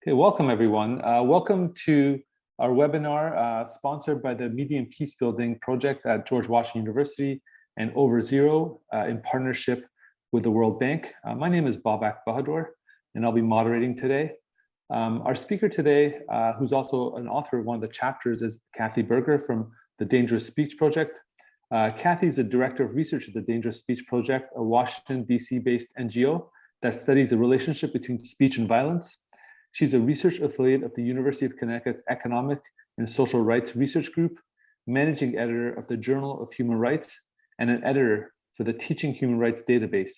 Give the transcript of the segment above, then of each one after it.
Hey, welcome everyone. Welcome to our webinar sponsored by the Media and Peace Building project at George Washington University and Over Zero in partnership with the World Bank. My name is Babak Bahadur, and I'll be moderating today. Our speaker today, who's also an author of one of the chapters, is Cathy Buerger from the Dangerous Speech Project. Cathy is the Director of Research at the Dangerous Speech Project, a Washington, DC-based NGO that studies the relationship between speech and violence. She's a research affiliate of the University of Connecticut's Economic and Social Rights Research Group, managing editor of the Journal of Human Rights, and an editor for the Teaching Human Rights database.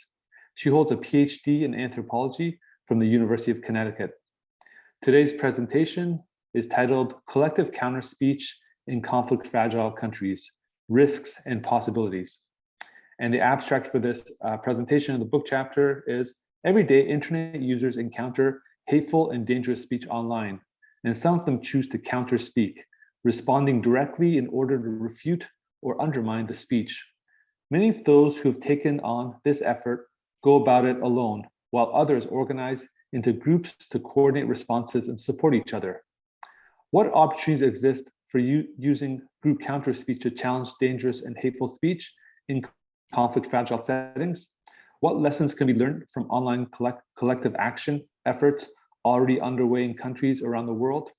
She holds a PhD in anthropology from the University of Connecticut. Today's presentation is titled Collective Counterspeech in Conflict-Fragile Countries, Risks and Possibilities. And the abstract for this presentation of the book chapter is, every day internet users encounter hateful and dangerous speech online, and some of them choose to counterspeak, responding directly in order to refute or undermine the speech. Many of those who have taken on this effort go about it alone, while others organize into groups to coordinate responses and support each other. What opportunities exist for you using group counterspeech to challenge dangerous and hateful speech in conflict-fragile settings? What lessons can be learned from online collective action efforts already underway in countries around the world?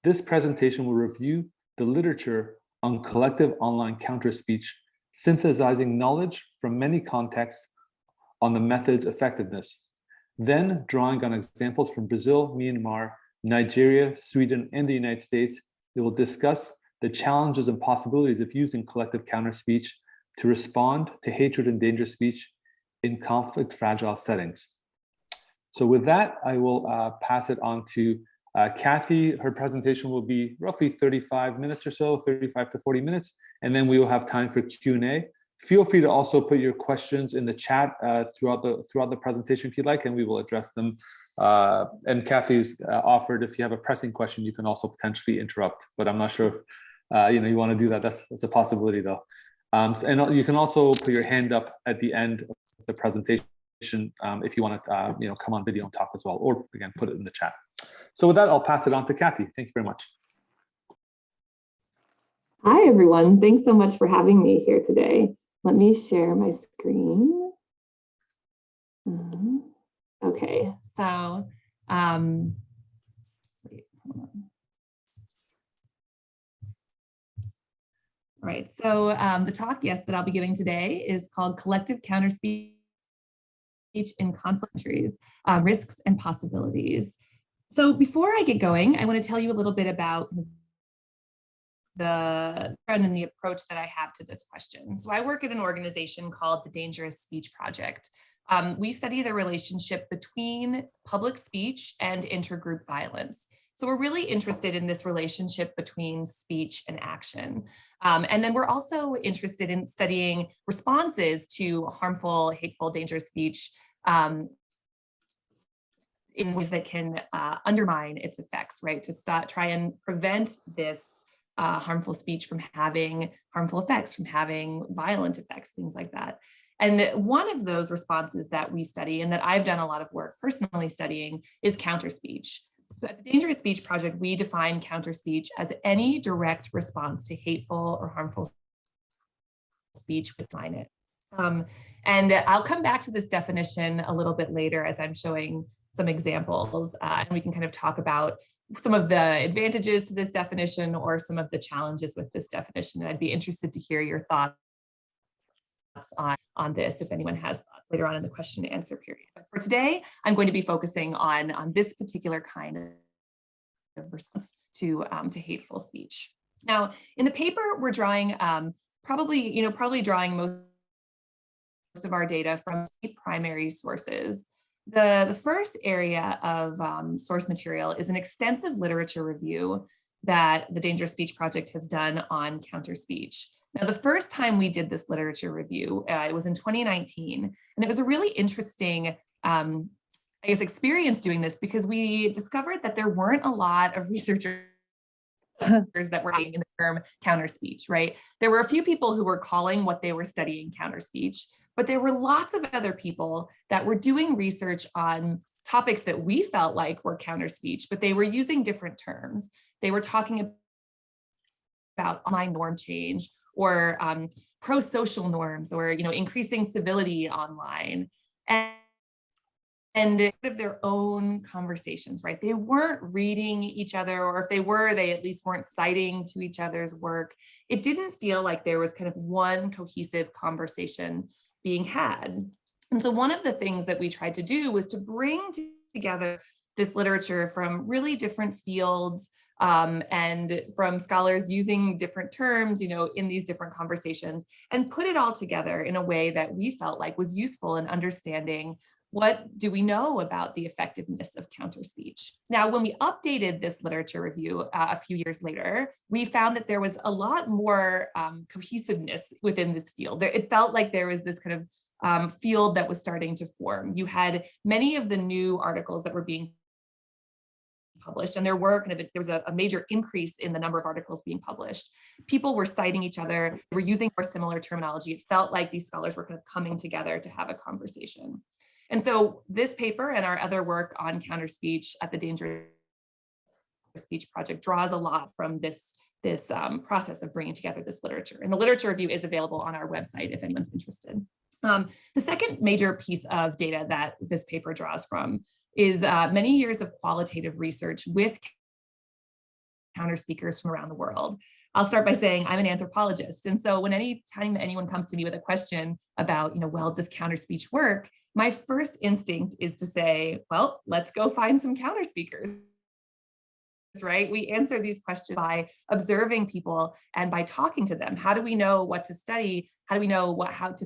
This presentation will review the literature on collective online counterspeech, synthesizing knowledge from many contexts on the method's effectiveness. Then, drawing on examples from Brazil, Myanmar, Nigeria, Sweden, and the United States, it will discuss the challenges and possibilities of using collective counterspeech to respond to hatred and dangerous speech in conflict-fragile settings. So with that, I will pass it on to Cathy. Her presentation will be roughly 35 minutes or so, 35 to 40 minutes, and then we will have time for Q&A. Feel free to also put your questions in the chat throughout the presentation if you'd like, and we will address them. And Cathy's offered, if you have a pressing question, you can also potentially interrupt, but I'm not sure if you want to do that. That's a possibility though. And you can also put your hand up at the end of the presentation if you want to come on video and talk as well, or again, put it in the chat. So with that, I'll pass it on to Cathy. Thank you very much. Hi, everyone. Thanks so much for having me here today. Let me share my screen. Okay, so wait, hold on. All right, so the talk, that I'll be giving today is called Collective Counterspeech in Conflict Countries, Risks and Possibilities. So before I get going, I want to tell you a little bit about the trend and the approach that I have to this question. So I work at an organization called the Dangerous Speech Project. We study the relationship between public speech and intergroup violence. So we're really interested in this relationship between speech and action. And then we're also interested in studying responses to harmful, hateful, dangerous speech in ways that can undermine its effects, right? To try and prevent this harmful speech from having harmful effects, from having violent effects, things like that. And one of those responses that we study, and that I've done a lot of work personally studying, is counterspeech. So at the Dangerous Speech Project, we define counterspeech as any direct response to hateful or harmful speech with define it. And I'll come back to this definition a little bit later as I'm showing some examples, and we can kind of talk about some of the advantages to this definition or some of the challenges with this definition. And I'd be interested to hear your thoughts on this, if anyone has thoughts later on in the question and answer period. But for today, I'm going to be focusing on this particular kind of response to hateful speech. Now, in the paper, we're drawing probably drawing most of our data from primary sources. The first area of source material is an extensive literature review that the Dangerous Speech Project has done on counterspeech. Now, the first time we did this literature review, it was in 2019, and it was a really interesting, experience doing this because we discovered that there weren't a lot of researchers that were in the term counterspeech, right? There were a few people who were calling what they were studying counterspeech, but there were lots of other people that were doing research on topics that we felt like were counter speech, but they were using different terms. They were talking about online norm change, or pro-social norms, or increasing civility online, and of their own conversations, right? They weren't reading each other, or if they were, they at least weren't citing to each other's work. It didn't feel like there was kind of one cohesive conversation being had. And so one of the things that we tried to do was to bring together this literature from really different fields, and from scholars using different terms, in these different conversations, and put it all together in a way that we felt like was useful in understanding what do we know about the effectiveness of counter speech. Now, when we updated this literature review a few years later, we found that there was a lot more cohesiveness within this field. It felt like there was this kind of field that was starting to form. You had many of the new articles that were being published, and there was a major increase in the number of articles being published. People were citing each other, they were using more similar terminology. It felt like these scholars were kind of coming together to have a conversation. And so this paper and our other work on counter speech at the Dangerous Speech Project draws a lot from this process of bringing together this literature. And the literature review is available on our website if anyone's interested. The second major piece of data that this paper draws from is many years of qualitative research with counter speakers from around the world. I'll start by saying I'm an anthropologist. And so when anytime anyone comes to me with a question about, well, does counter speech work? My first instinct is to say, well, let's go find some counter speakers, right? We answer these questions by observing people and by talking to them. How do we know what to study? How do we know how to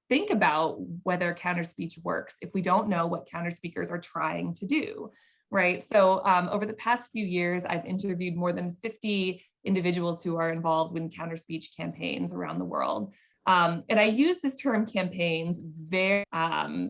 think about whether counter speech works if we don't know what counter speakers are trying to do, right? So over the past few years, I've interviewed more than 50 individuals who are involved in counter speech campaigns around the world. And I use this term campaigns very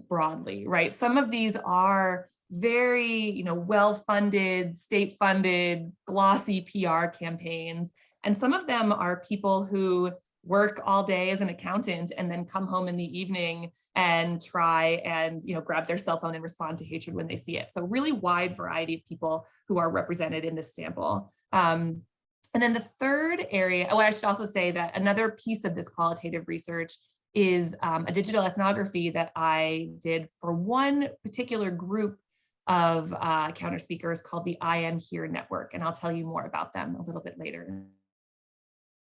broadly, right? Some of these are very, well-funded, state-funded, glossy PR campaigns. And some of them are people who work all day as an accountant and then come home in the evening and try and grab their cell phone and respond to hatred when they see it. So really wide variety of people who are represented in this sample. And then the third area, I should also say that another piece of this qualitative research is a digital ethnography that I did for one particular group of counter speakers called the I Am Here Network. And I'll tell you more about them a little bit later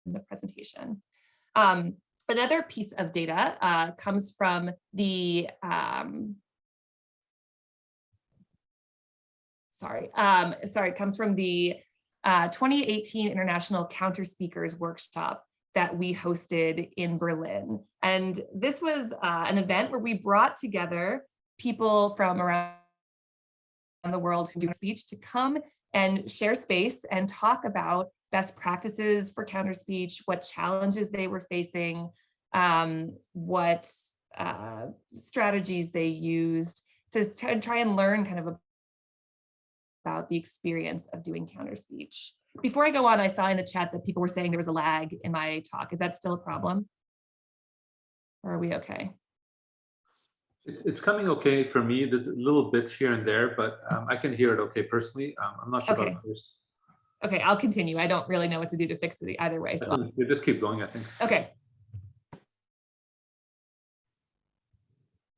in the presentation. Another piece of data comes from the, comes from the 2018 International Counter Speakers Workshop that we hosted in Berlin. And this was an event where we brought together people from around the world who do speech to come and share space and talk about best practices for counter speech, what challenges they were facing, what strategies they used to try and learn kind of about the experience of doing counter speech. Before I go on, I saw in the chat that people were saying there was a lag in my talk. Is that still a problem? Or are we okay? It's coming okay for me, the little bits here and there, but I can hear it okay personally. I'm not sure about others. Okay, I'll continue. I don't really know what to do to fix it either way. So you just keep going, I think. Okay.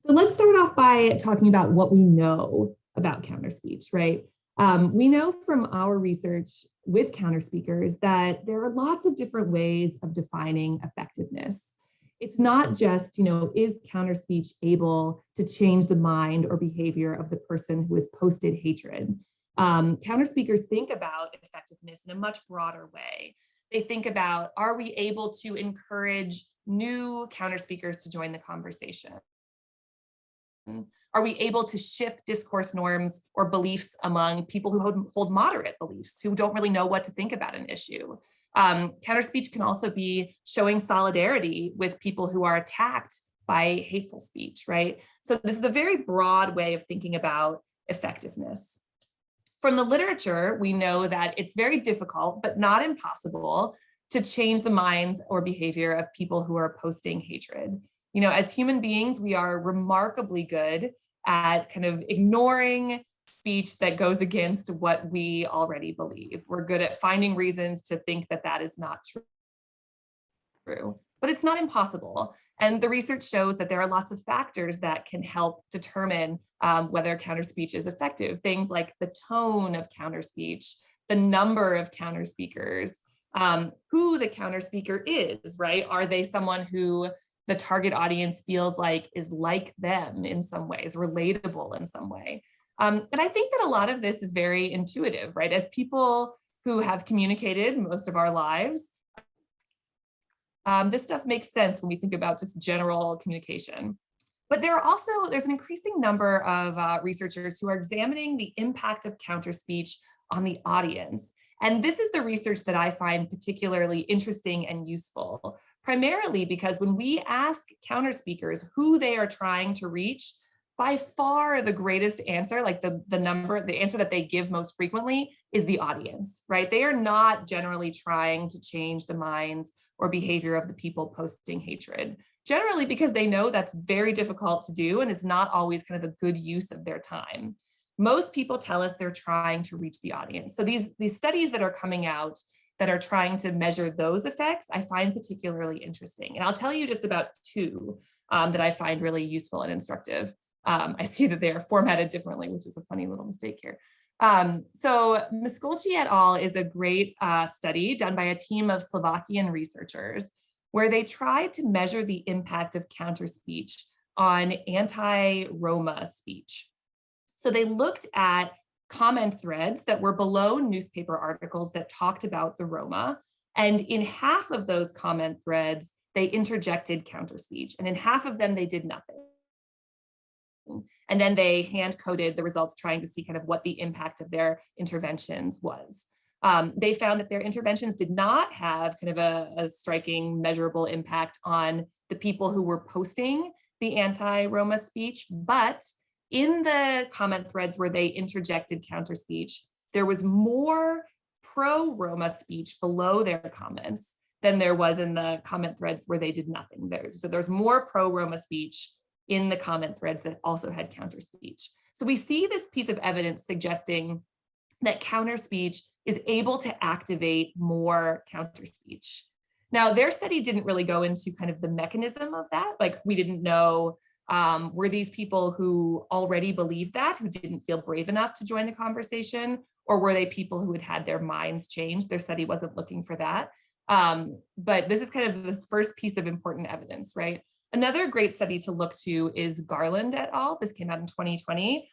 So let's start off by talking about what we know about counter speech, right? We know from our research with counter speakers that there are lots of different ways of defining effectiveness. It's not just, is counter speech able to change the mind or behavior of the person who has posted hatred? Counter speakers think about effectiveness in a much broader way. They think about, are we able to encourage new counter speakers to join the conversation? Are we able to shift discourse norms or beliefs among people who hold moderate beliefs, who don't really know what to think about an issue? Counter speech can also be showing solidarity with people who are attacked by hateful speech, right? So this is a very broad way of thinking about effectiveness. From the literature, we know that it's very difficult, but not impossible, to change the minds or behavior of people who are posting hatred. As human beings, we are remarkably good at kind of ignoring speech that goes against what we already believe. We're good at finding reasons to think that that is not true, but it's not impossible. And the research shows that there are lots of factors that can help determine whether counterspeech is effective. Things like the tone of counterspeech, the number of counterspeakers, who the counterspeaker is, right? Are they someone who the target audience feels like is like them in some ways, relatable in some way? And I think that a lot of this is very intuitive, right? As people who have communicated most of our lives, this stuff makes sense when we think about just general communication. But there's an increasing number of researchers who are examining the impact of counterspeech on the audience. And this is the research that I find particularly interesting and useful, primarily because when we ask counterspeakers who they are trying to reach, by far the greatest answer, like the answer that they give most frequently is the audience, right? They are not generally trying to change the minds or behavior of the people posting hatred, generally because they know that's very difficult to do and is not always kind of a good use of their time. Most people tell us they're trying to reach the audience. So these studies that are coming out that are trying to measure those effects, I find particularly interesting. And I'll tell you just about two that I find really useful and instructive. I see that they are formatted differently, which is a funny little mistake here. So Miskolci et al. Is a great study done by a team of Slovakian researchers where they tried to measure the impact of counterspeech on anti-Roma speech. So they looked at comment threads that were below newspaper articles that talked about the Roma. And in half of those comment threads, they interjected counterspeech. And in half of them, they did nothing. And then they hand coded the results trying to see kind of what the impact of their interventions was. They found that their interventions did not have kind of a striking measurable impact on the people who were posting the anti-Roma speech, but in the comment threads where they interjected counterspeech, there was more pro-Roma speech below their comments than there was in the comment threads where they did nothing. So there's more pro-Roma speech in the comment threads that also had counterspeech. So we see this piece of evidence suggesting that counterspeech is able to activate more counterspeech. Now, their study didn't really go into kind of the mechanism of that. Like, we didn't know, were these people who already believed that, who didn't feel brave enough to join the conversation, or were they people who had had their minds changed? Their study wasn't looking for that. But this is kind of this first piece of important evidence, right? Another great study to look to is Garland et al. This came out in 2020.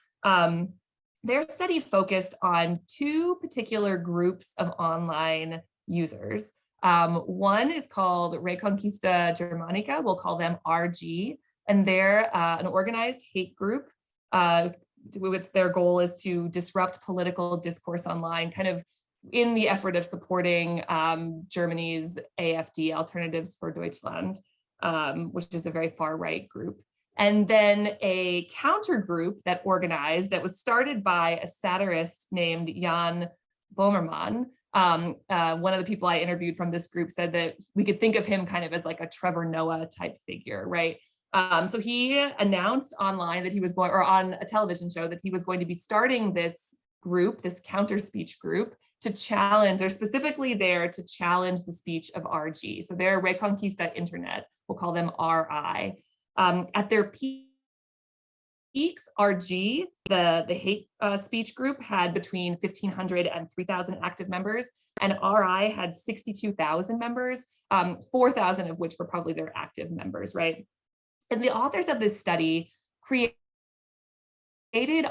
Their study focused on two particular groups of online users. One is called Reconquista Germanica, we'll call them RG, and they're an organized hate group, which their goal is to disrupt political discourse online, kind of in the effort of supporting Germany's AfD, Alternatives for Deutschland, which is a very far right group. And then a counter group that organized, that was started by a satirist named Jan Bomerman. One of the people I interviewed from this group said that we could think of him kind of as like a Trevor Noah type figure, right? So he announced online that he was going, or on a television show, that he was going to be starting this group, this counterspeech group, to challenge, or specifically there to challenge the speech of RG. So they're Reconquista Internet, we'll call them RI. At their peaks, RG, the hate speech group, had between 1,500 and 3,000 active members, and RI had 62,000 members, 4,000 of which were probably their active members, right? And the authors of this study created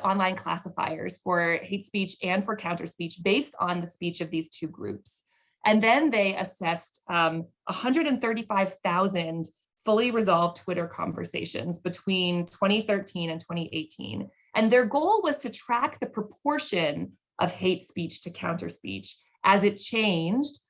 online classifiers for hate speech and for counterspeech based on the speech of these two groups. And then they assessed 135,000 fully resolved Twitter conversations between 2013 and 2018. And their goal was to track the proportion of hate speech to counterspeech as it changed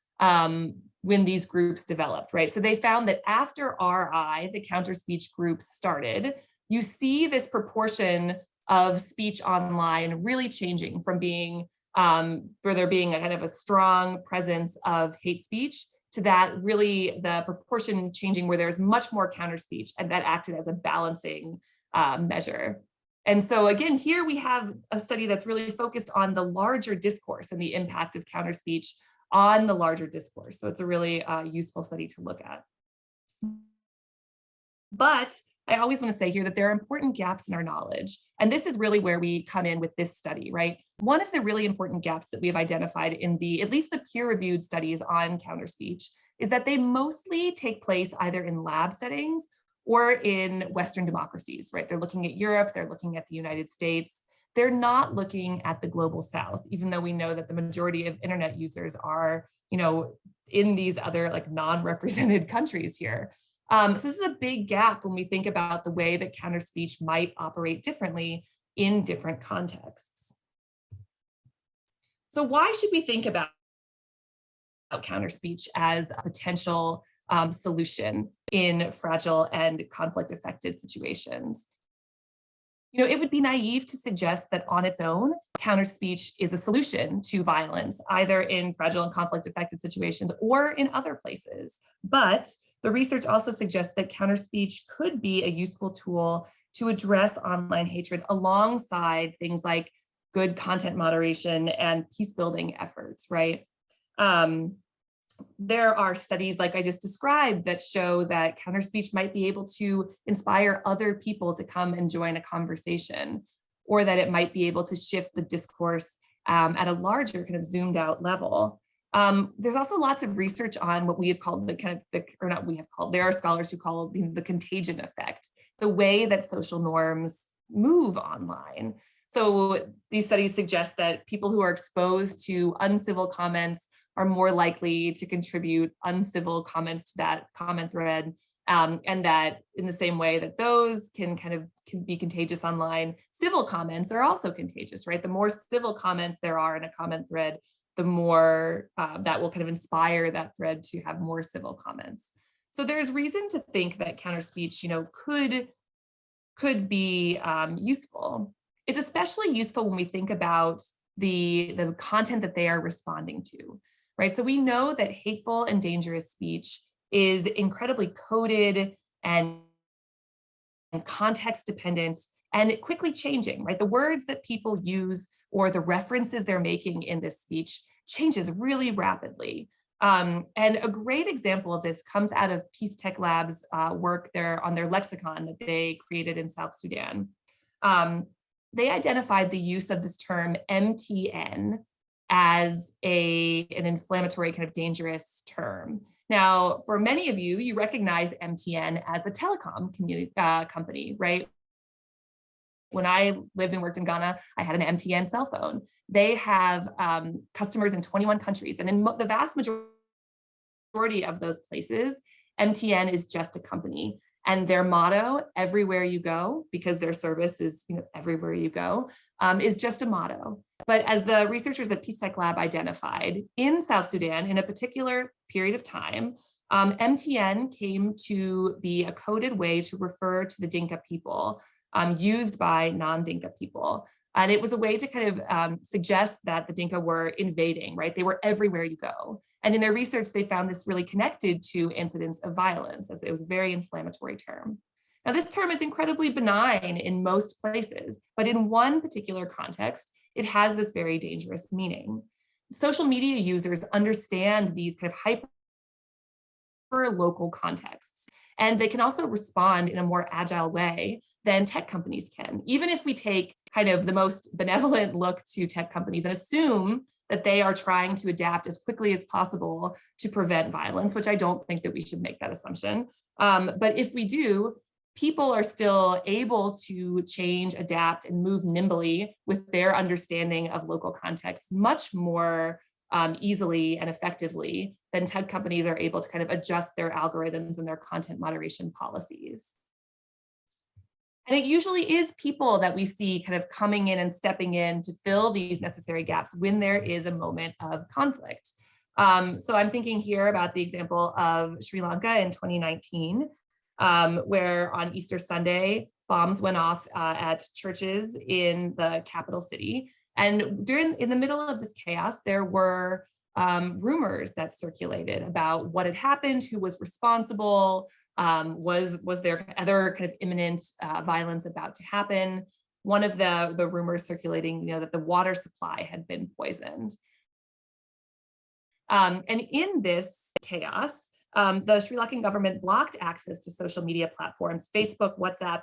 when these groups developed, right? So they found that after RI, the counterspeech group started, you see this proportion of speech online really changing from being, for there being a kind of a strong presence of hate speech, to that really the proportion changing where there's much more counterspeech, and that acted as a balancing measure. And so again, here we have a study that's really focused on the larger discourse and the impact of counterspeech on the larger discourse. So it's a really useful study to look at. But I always want to say here that there are important gaps in our knowledge. And this is really where we come in with this study, right? One of the really important gaps that we have identified in at least the peer-reviewed studies on counterspeech is that they mostly take place either in lab settings or in Western democracies, right? They're looking at Europe, they're looking at the United States. They're not looking at the global South, even though we know that the majority of internet users are, in these other like non-represented countries here. So this is a big gap when we think about the way that counterspeech might operate differently in different contexts. So why should we think about counterspeech as a potential solution in fragile and conflict-affected situations? It would be naive to suggest that on its own, counterspeech is a solution to violence, either in fragile and conflict-affected situations or in other places. But the research also suggests that counterspeech could be a useful tool to address online hatred alongside things like good content moderation and peace-building efforts, right? There are studies like I just described that show that counterspeech might be able to inspire other people to come and join a conversation, or that it might be able to shift the discourse at a larger kind of zoomed out level. There's also lots of research on what we have called there are scholars who call it the contagion effect, the way that social norms move online. So these studies suggest that people who are exposed to uncivil comments are more likely to contribute uncivil comments to that comment thread, and that in the same way that those can be contagious online, civil comments are also contagious, right? The more civil comments there are in a comment thread, the more that will kind of inspire that thread to have more civil comments. So there's reason to think that counterspeech, could be useful. It's especially useful when we think about the content that they are responding to. Right. So we know that hateful and dangerous speech is incredibly coded and context dependent and quickly changing, right? The words that people use or the references they're making in this speech changes really rapidly. And a great example of this comes out of Peace Tech Lab's work there on their lexicon that they created in South Sudan. They identified the use of this term MTN as an inflammatory kind of dangerous term. Now, for many of you, you recognize MTN as a telecom company, right? When I lived and worked in Ghana, I had an MTN cell phone. They have customers in 21 countries, and in the vast majority of those places, MTN is just a company. And their motto, everywhere you go, because their service is everywhere you go, is just a motto. But as the researchers at Peace Tech Lab identified, in South Sudan, in a particular period of time, MTN came to be a coded way to refer to the Dinka people, used by non-Dinka people. And it was a way to kind of suggest that the Dinka were invading, right? They were everywhere you go. And in their research, they found this really connected to incidents of violence, as it was a very inflammatory term. Now, this term is incredibly benign in most places, but in one particular context, it has this very dangerous meaning. Social media users understand these kind of hyper-local contexts, and they can also respond in a more agile way than tech companies can. Even if we take kind of the most benevolent look to tech companies and assume that they are trying to adapt as quickly as possible to prevent violence, which I don't think that we should make that assumption. But if we do, people are still able to change, adapt, and move nimbly with their understanding of local context much more easily and effectively than tech companies are able to kind of adjust their algorithms and their content moderation policies. And it usually is people that we see kind of coming in and stepping in to fill these necessary gaps when there is a moment of conflict. So I'm thinking here about the example of Sri Lanka in 2019, where on Easter Sunday, bombs went off at churches in the capital city. And in the middle of this chaos, there were rumors that circulated about what had happened, who was responsible, was there other kind of imminent violence about to happen. one of the rumors circulating, that the water supply had been poisoned. And in this chaos, the Sri Lankan government blocked access to social media platforms, Facebook, WhatsApp,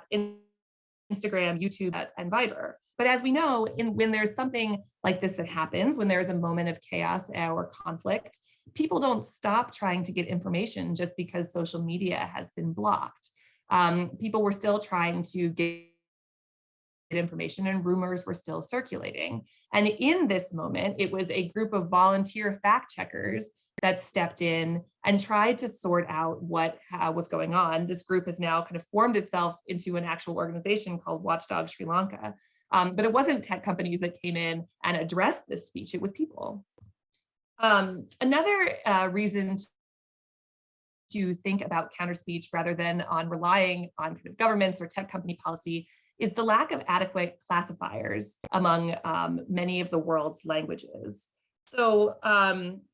Instagram, YouTube, and Viber. But as we know, when there's something like this that happens, when there's a moment of chaos or conflict, people don't stop trying to get information just because social media has been blocked. People were still trying to get information and rumors were still circulating. And in this moment, it was a group of volunteer fact checkers that stepped in and tried to sort out what was going on. This group has now kind of formed itself into an actual organization called Watchdog Sri Lanka. But it wasn't tech companies that came in and addressed this speech, it was people. Another reason to think about counterspeech rather than on relying on kind of governments or tech company policy is the lack of adequate classifiers among many of the world's languages. So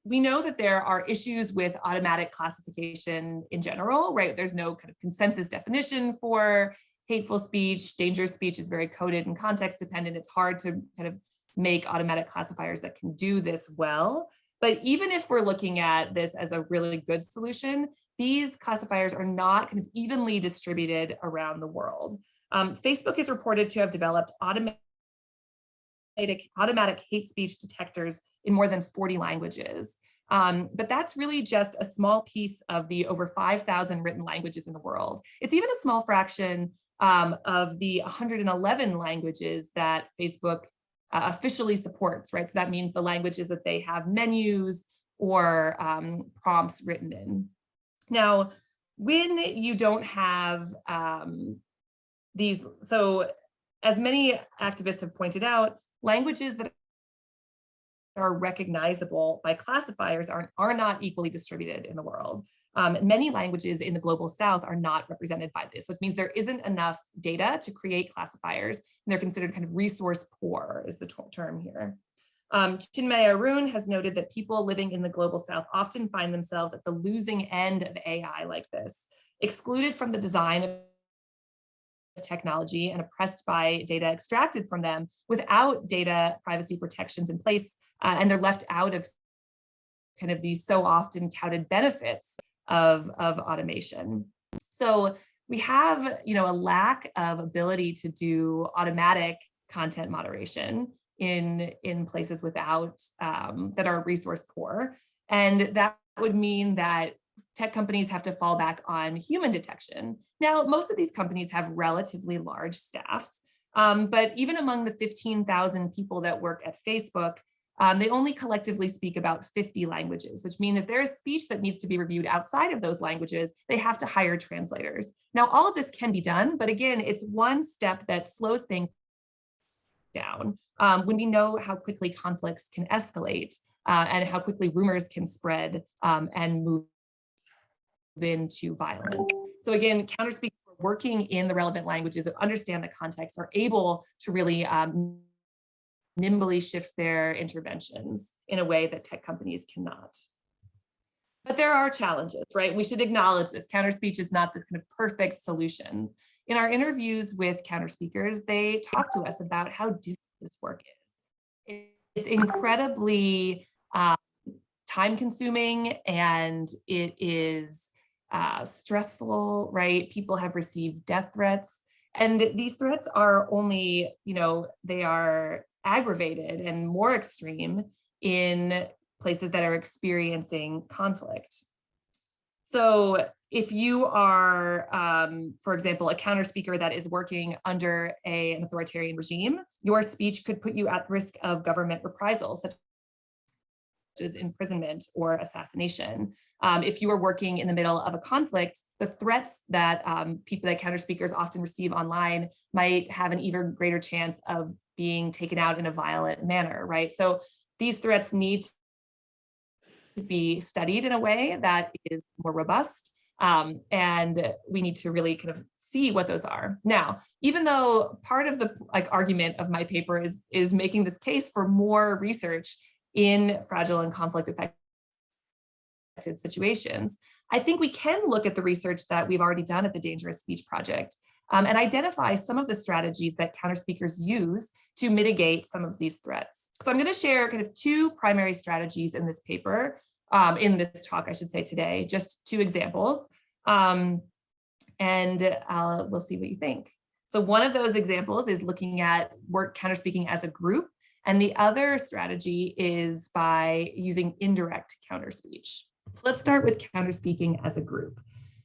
we know that there are issues with automatic classification in general, right? There's no kind of consensus definition for hateful speech. Dangerous speech is very coded and context dependent. It's hard to kind of make automatic classifiers that can do this well. But even if we're looking at this as a really good solution, these classifiers are not kind of evenly distributed around the world. Facebook is reported to have developed automatic hate speech detectors in more than 40 languages. But that's really just a small piece of the over 5,000 written languages in the world. It's even a small fraction of the 111 languages that Facebook officially supports, right? So that means the languages that they have menus or prompts written in. Now, when you don't have these, so as many activists have pointed out, languages that are recognizable by classifiers are not equally distributed in the world. Many languages in the global south are not represented by this. So it means there isn't enough data to create classifiers, and they're considered kind of resource poor is the term here. Chinmay Arun has noted that people living in the global south often find themselves at the losing end of AI like this, excluded from the design of technology and oppressed by data extracted from them without data privacy protections in place, and they're left out of kind of these so often touted benefits of automation. So we have, a lack of ability to do automatic content moderation in places without that are resource poor, and that would mean that tech companies have to fall back on human detection. Now, most of these companies have relatively large staffs, but even among the 15,000 people that work at Facebook, they only collectively speak about 50 languages, which means if there is speech that needs to be reviewed outside of those languages, they have to hire translators. Now, all of this can be done, but again, it's one step that slows things down when we know how quickly conflicts can escalate and how quickly rumors can spread and move into violence. So again, Counterspeak, working in the relevant languages that understand the context, are able to really nimbly shift their interventions in a way that tech companies cannot. But there are challenges, right? We should acknowledge this. Counterspeech is not this kind of perfect solution. In our interviews with counterspeakers, they talk to us about how difficult this work is. It's incredibly time-consuming, and it is stressful, right? People have received death threats, and these threats are only, they are aggravated and more extreme in places that are experiencing conflict. So if you are, for example, a counterspeaker that is working under an authoritarian regime, your speech could put you at risk of government reprisals, such as imprisonment or assassination. If you are working in the middle of a conflict, the threats that people that counterspeakers often receive online might have an even greater chance of being taken out in a violent manner, right? So these threats need to be studied in a way that is more robust, and we need to really kind of see what those are. Now, even though part of the argument of my paper is making this case for more research in fragile and conflict affected situations, I think we can look at the research that we've already done at the Dangerous Speech Project and identify some of the strategies that counterspeakers use to mitigate some of these threats. So I'm going to share kind of two primary strategies in this paper, in this talk, I should say today, just two examples, and we'll see what you think. So one of those examples is looking at counterspeaking as a group, and the other strategy is by using indirect counterspeech. So let's start with counterspeaking as a group.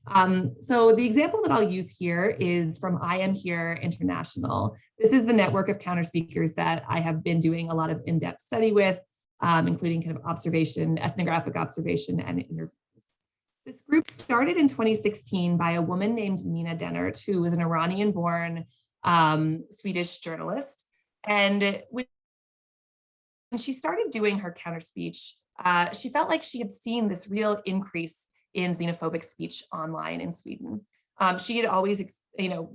So the example that I'll use here is from I Am Here International. This is the network of counterspeakers that I have been doing a lot of in-depth study with, including kind of observation, ethnographic observation, and interviews. This group started in 2016 by a woman named Mina Dennert, who was an Iranian-born Swedish journalist. And when she started doing her counterspeech, she felt like she had seen this real increase in xenophobic speech online in Sweden. She had always,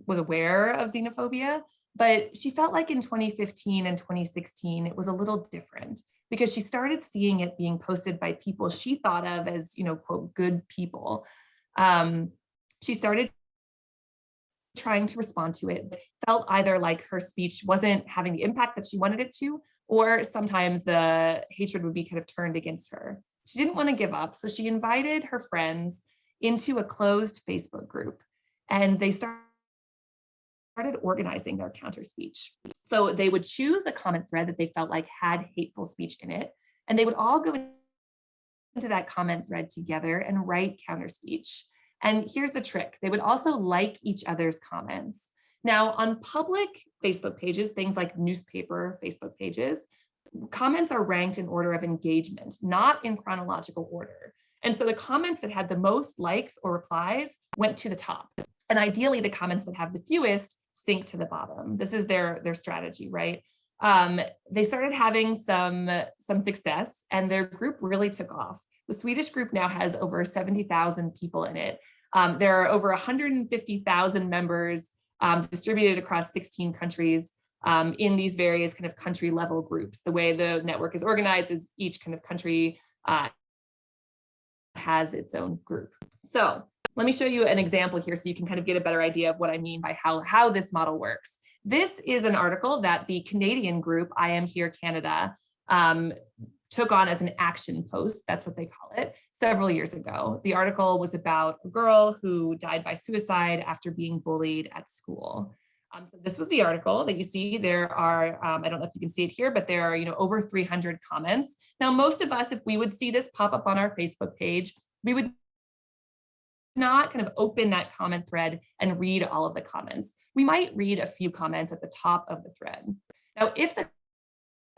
was aware of xenophobia, but she felt like in 2015 and 2016, it was a little different because she started seeing it being posted by people she thought of as, quote, good people. She started trying to respond to it, but felt either like her speech wasn't having the impact that she wanted it to, or sometimes the hatred would be kind of turned against her. She didn't want to give up, so she invited her friends into a closed Facebook group, and they started organizing their counterspeech. So they would choose a comment thread that they felt like had hateful speech in it, and they would all go into that comment thread together and write counterspeech. And here's the trick. They would also like each other's comments. Now, on public Facebook pages, things like newspaper Facebook pages, comments are ranked in order of engagement, not in chronological order. And so the comments that had the most likes or replies went to the top. And ideally, the comments that have the fewest sink to the bottom. This is their strategy, right? They started having some success, and their group really took off. The Swedish group now has over 70,000 people in it. There are over 150,000 members distributed across 16 countries in these various kind of country level groups. The way the network is organized is each kind of country has its own group. So let me show you an example here so you can kind of get a better idea of what I mean by how this model works. This is an article that the Canadian group, I Am Here Canada, took on as an action post, that's what they call it, several years ago. The article was about a girl who died by suicide after being bullied at school. So this was the article that you see. There are, I don't know if you can see it here, but there are over 300 comments. Now, most of us, if we would see this pop up on our Facebook page, we would not kind of open that comment thread and read all of the comments. We might read a few comments at the top of the thread. Now, if the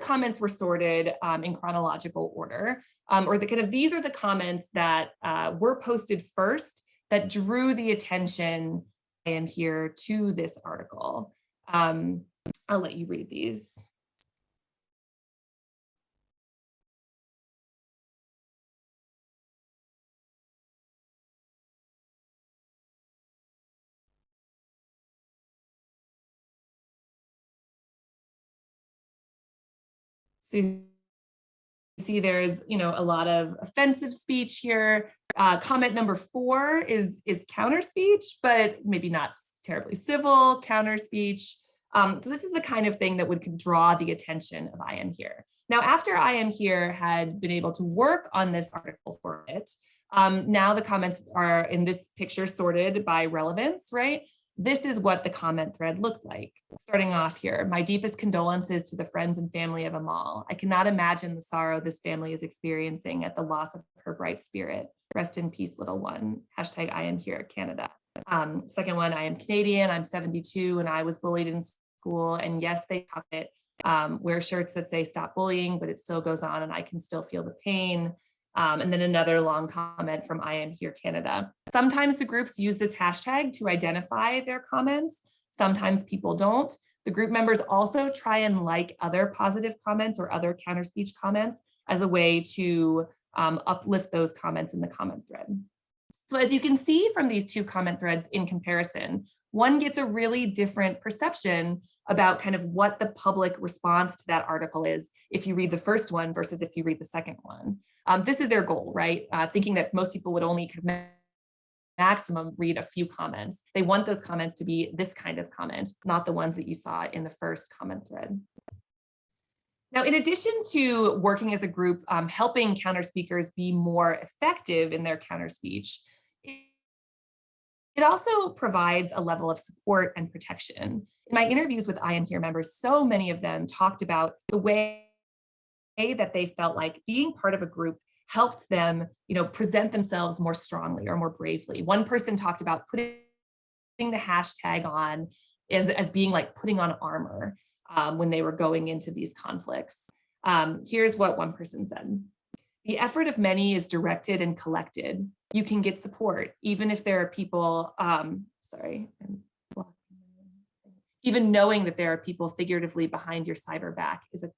comments were sorted in chronological order, or these are the comments that were posted first that drew the attention I Am Here to this article. I'll let you read these. So you see there's a lot of offensive speech here. Comment number 4 is counterspeech, but maybe not terribly civil counterspeech. So this is the kind of thing that would draw the attention of I Am Here. Now, after I Am Here had been able to work on this article for it, now the comments are in this picture sorted by relevance, right? This is what the comment thread looked like. Starting off here, my deepest condolences to the friends and family of Amal. I cannot imagine the sorrow this family is experiencing at the loss of her bright spirit. Rest in peace, little one. Hashtag I Am Here Canada. Second one, I am Canadian, I'm 72, and I was bullied in school. And yes, they talk it. Wear shirts that say stop bullying, but it still goes on and I can still feel the pain. And then another long comment from I Am Here Canada. Sometimes the groups use this hashtag to identify their comments. Sometimes people don't. The group members also try and like other positive comments or other counterspeech comments as a way to uplift those comments in the comment thread. So as you can see from these two comment threads in comparison, one gets a really different perception about kind of what the public response to that article is if you read the first one versus if you read the second one. This is their goal, right? Thinking that most people would only maximum read a few comments. They want those comments to be this kind of comment, not the ones that you saw in the first comment thread. Now, in addition to working as a group, helping counterspeakers be more effective in their counterspeech, it also provides a level of support and protection. In my interviews with I Am Here members, so many of them talked about the way that they felt like being part of a group helped them, present themselves more strongly or more bravely. One person talked about putting the hashtag on as being like putting on armor when they were going into these conflicts. Here's what one person said. The effort of many is directed and collected. You can get support, even if there are people, even knowing that there are people figuratively behind your cyber back is a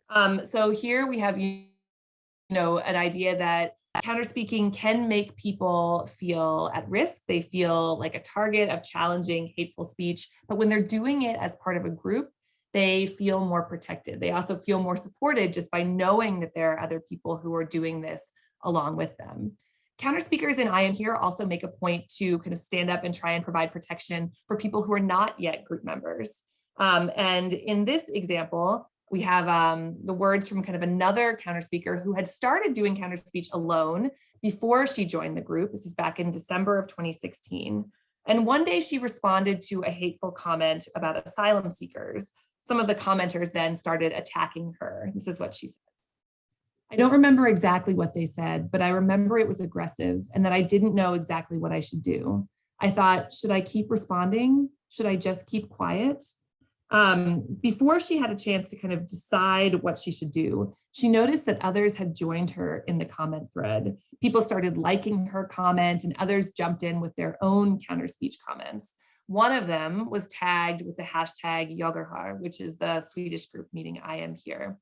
comfort. So here we have, an idea that counterspeaking can make people feel at risk. They feel like a target of challenging hateful speech, but when they're doing it as part of a group, they feel more protected. They also feel more supported just by knowing that there are other people who are doing this along with them. Counterspeakers in I Am Here also make a point to kind of stand up and try and provide protection for people who are not yet group members. And in this example, we have the words from kind of another counterspeaker who had started doing counterspeech alone before she joined the group. This is back in December of 2016. And one day she responded to a hateful comment about asylum seekers. Some of the commenters then started attacking her. This is what she said. I don't remember exactly what they said, but I remember it was aggressive and that I didn't know exactly what I should do. I thought, should I keep responding? Should I just keep quiet? Before she had a chance to kind of decide what she should do, she noticed that others had joined her in the comment thread. People started liking her comment and others jumped in with their own counterspeech comments. One of them was tagged with the hashtag Yogarhar, which is the Swedish group meeting I Am Here.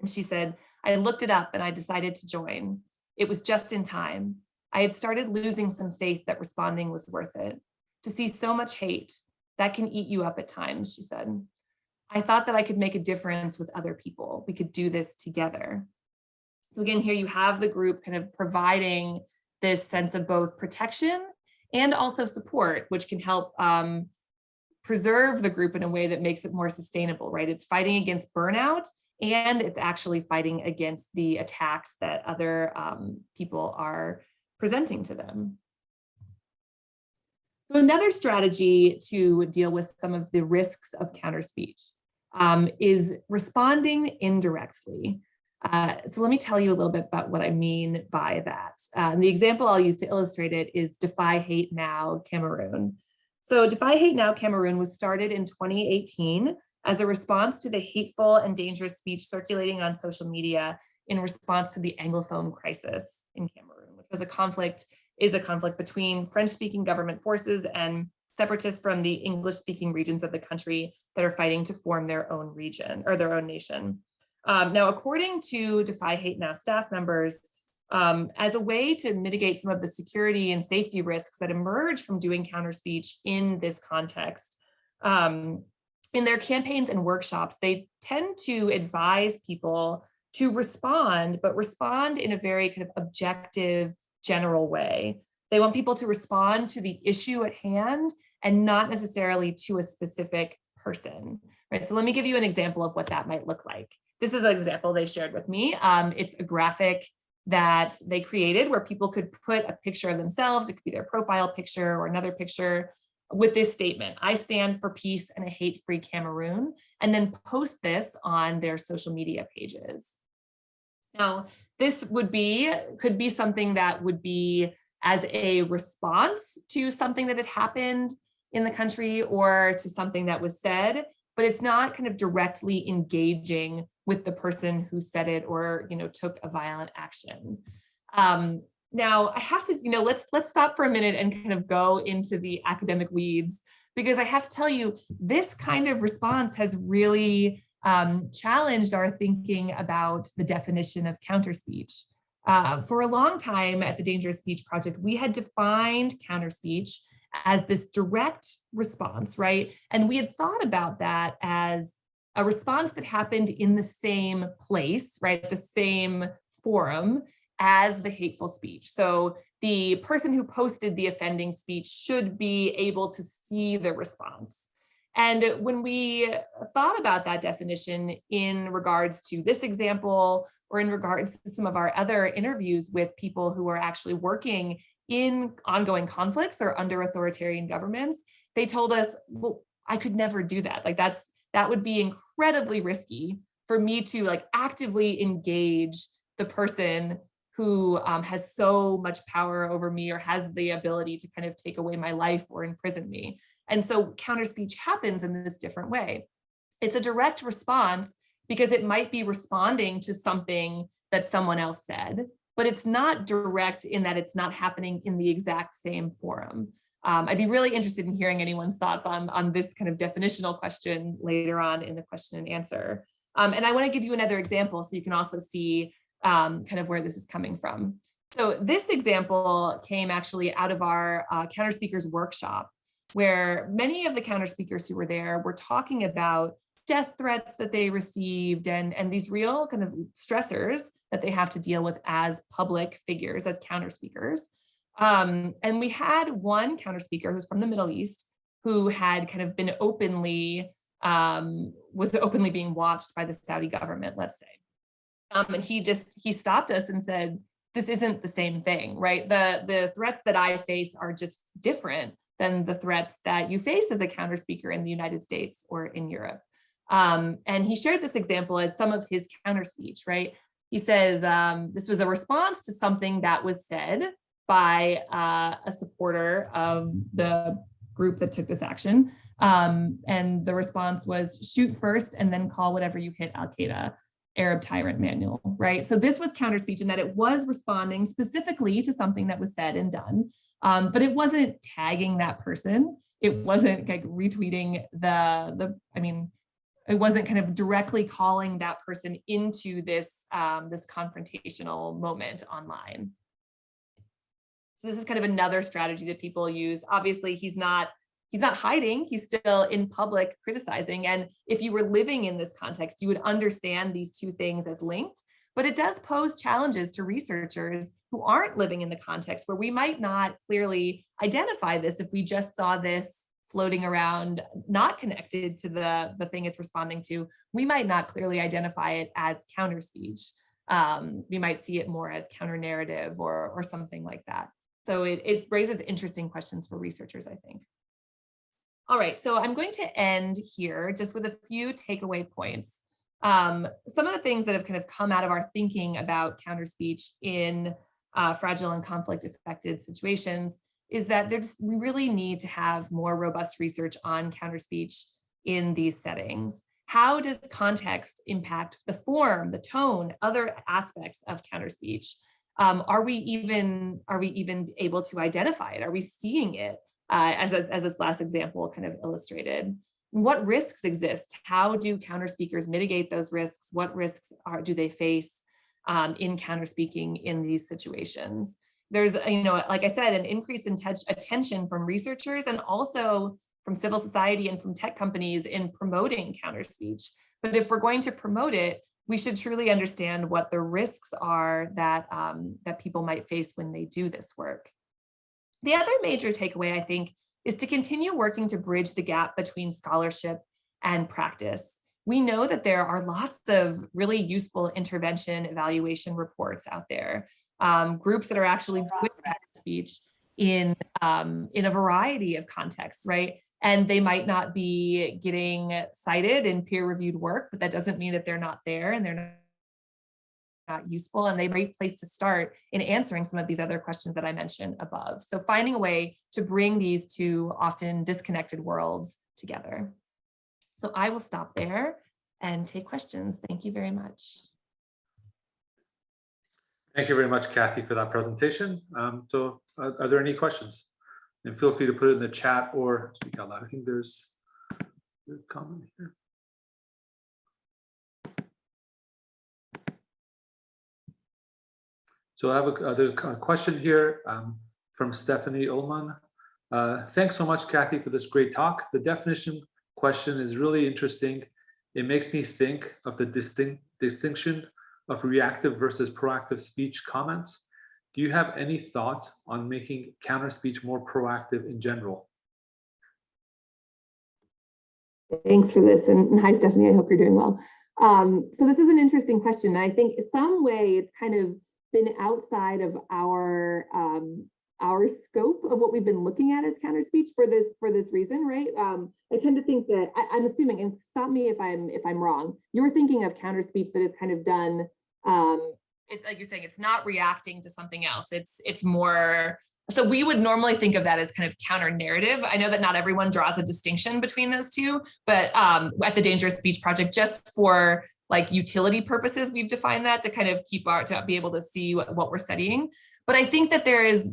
And she said, I looked it up and I decided to join. It was just in time. I had started losing some faith that responding was worth it. To see so much hate, that can eat you up at times, she said. I thought that I could make a difference with other people. We could do this together. So again, here you have the group kind of providing this sense of both protection and also support, which can help preserve the group in a way that makes it more sustainable, right? It's fighting against burnout and it's actually fighting against the attacks that other people are presenting to them. So another strategy to deal with some of the risks of counterspeech is responding indirectly. So let me tell you a little bit about what I mean by that. The example I'll use to illustrate it is Defy Hate Now Cameroon. So Defy Hate Now Cameroon was started in 2018 as a response to the hateful and dangerous speech circulating on social media in response to the Anglophone crisis in Cameroon, which was a conflict between French-speaking government forces and separatists from the English-speaking regions of the country that are fighting to form their own region or their own nation. Now, according to Defy Hate Now staff members, as a way to mitigate some of the security and safety risks that emerge from doing counterspeech in this context, in their campaigns and workshops, they tend to advise people to respond, but respond in a very kind of objective, general way. They want people to respond to the issue at hand and not necessarily to a specific person, right? So let me give you an example of what that might look like. This is an example they shared with me. It's a graphic that they created where people could put a picture of themselves. It could be their profile picture or another picture with this statement, I stand for peace and a hate-free Cameroon, and then post this on their social media pages. Now, this could be something that would be as a response to something that had happened in the country or to something that was said, but it's not kind of directly engaging with the person who said it or took a violent action. Now I have to, let's stop for a minute and kind of go into the academic weeds, because I have to tell you, this kind of response has really challenged our thinking about the definition of counterspeech. For a long time at the Dangerous Speech Project, we had defined counterspeech as this direct response, right? And we had thought about that as a response that happened in the same place, right? The same forum as the hateful speech. So the person who posted the offending speech should be able to see the response. And when we thought about that definition in regards to this example, or in regards to some of our other interviews with people who are actually working in ongoing conflicts or under authoritarian governments, they told us, well, I could never do that. Like that would be incredibly risky for me to like actively engage the person who has so much power over me or has the ability to kind of take away my life or imprison me. And so counterspeech happens in this different way. It's a direct response because it might be responding to something that someone else said, but it's not direct in that it's not happening in the exact same forum. I'd be really interested in hearing anyone's thoughts on this kind of definitional question later on in the question and answer. And I want to give you another example so you can also see kind of where this is coming from. So this example came actually out of our counter speakers workshop, where many of the counter speakers who were there were talking about death threats that they received and these real kind of stressors that they have to deal with as public figures, as counter speakers. And we had one counter speaker who's from the Middle East who had kind of been was openly being watched by the Saudi government, let's say. And he stopped us and said, this isn't the same thing, right? The threats that I face are just different than the threats that you face as a counter speaker in the United States or in Europe. And he shared this example as some of his counter speech, right? He says, this was a response to something that was said by a supporter of the group that took this action. And the response was shoot first and then call whatever you hit Al-Qaeda, Arab tyrant manual, right? So this was counter speech in that it was responding specifically to something that was said and done, but it wasn't tagging that person. It wasn't like retweeting it wasn't kind of directly calling that person into this, this confrontational moment online. So this is kind of another strategy that people use. Obviously, he's not hiding, he's still in public criticizing. And if you were living in this context, you would understand these two things as linked, but it does pose challenges to researchers who aren't living in the context where we might not clearly identify this if we just saw this floating around, not connected to the thing it's responding to. We might not clearly identify it as counter speech. We might see it more as counter narrative or something like that. So it raises interesting questions for researchers, I think. All right, so I'm going to end here just with a few takeaway points. Some of the things that have kind of come out of our thinking about counter speech in fragile and conflict affected situations is that we really need to have more robust research on counter speech in these settings. How does context impact the form, the tone, other aspects of counter speech? Are we even able to identify it? Are we seeing it? As this last example kind of illustrated. What risks exist? How do counter speakers mitigate those risks? What risks do they face in counter speaking in these situations? There's, like I said, an increase in attention from researchers and also from civil society and from tech companies in promoting counter speech. But if we're going to promote it, we should truly understand what the risks are that people might face when they do this work. The other major takeaway, I think, is to continue working to bridge the gap between scholarship and practice. We know that there are lots of really useful intervention evaluation reports out there, groups that are actually doing counter speech in a variety of contexts, right? And they might not be getting cited in peer-reviewed work, but that doesn't mean that they're not there and they're not useful, and they're a great place to start in answering some of these other questions that I mentioned above. So finding a way to bring these two often disconnected worlds together. So I will stop there and take questions. Thank you very much. Thank you very much, Cathy, for that presentation. So are there any questions? And feel free to put it in the chat or speak out loud. I think there's a comment here. So I have there's a question here from Stephanie Ullman. Thanks so much, Cathy, for this great talk. The definition question is really interesting. It makes me think of the distinction of reactive versus proactive speech comments. do you have any thoughts on making counterspeech more proactive in general? Thanks for this. And hi, Stephanie, I hope you're doing well. So this is an interesting question. I think in some way it's kind of been outside of our scope of what we've been looking at as counterspeech for this reason, right? I tend to think that I'm assuming, and stop me if I'm wrong, you're thinking of counterspeech that is kind of done, it's like you're saying, it's not reacting to something else. It's more, so we would normally think of that as kind of counter narrative. I know that not everyone draws a distinction between those two, but at the Dangerous Speech Project, just for like utility purposes, we've defined that to kind of to be able to see what we're studying. But I think that there is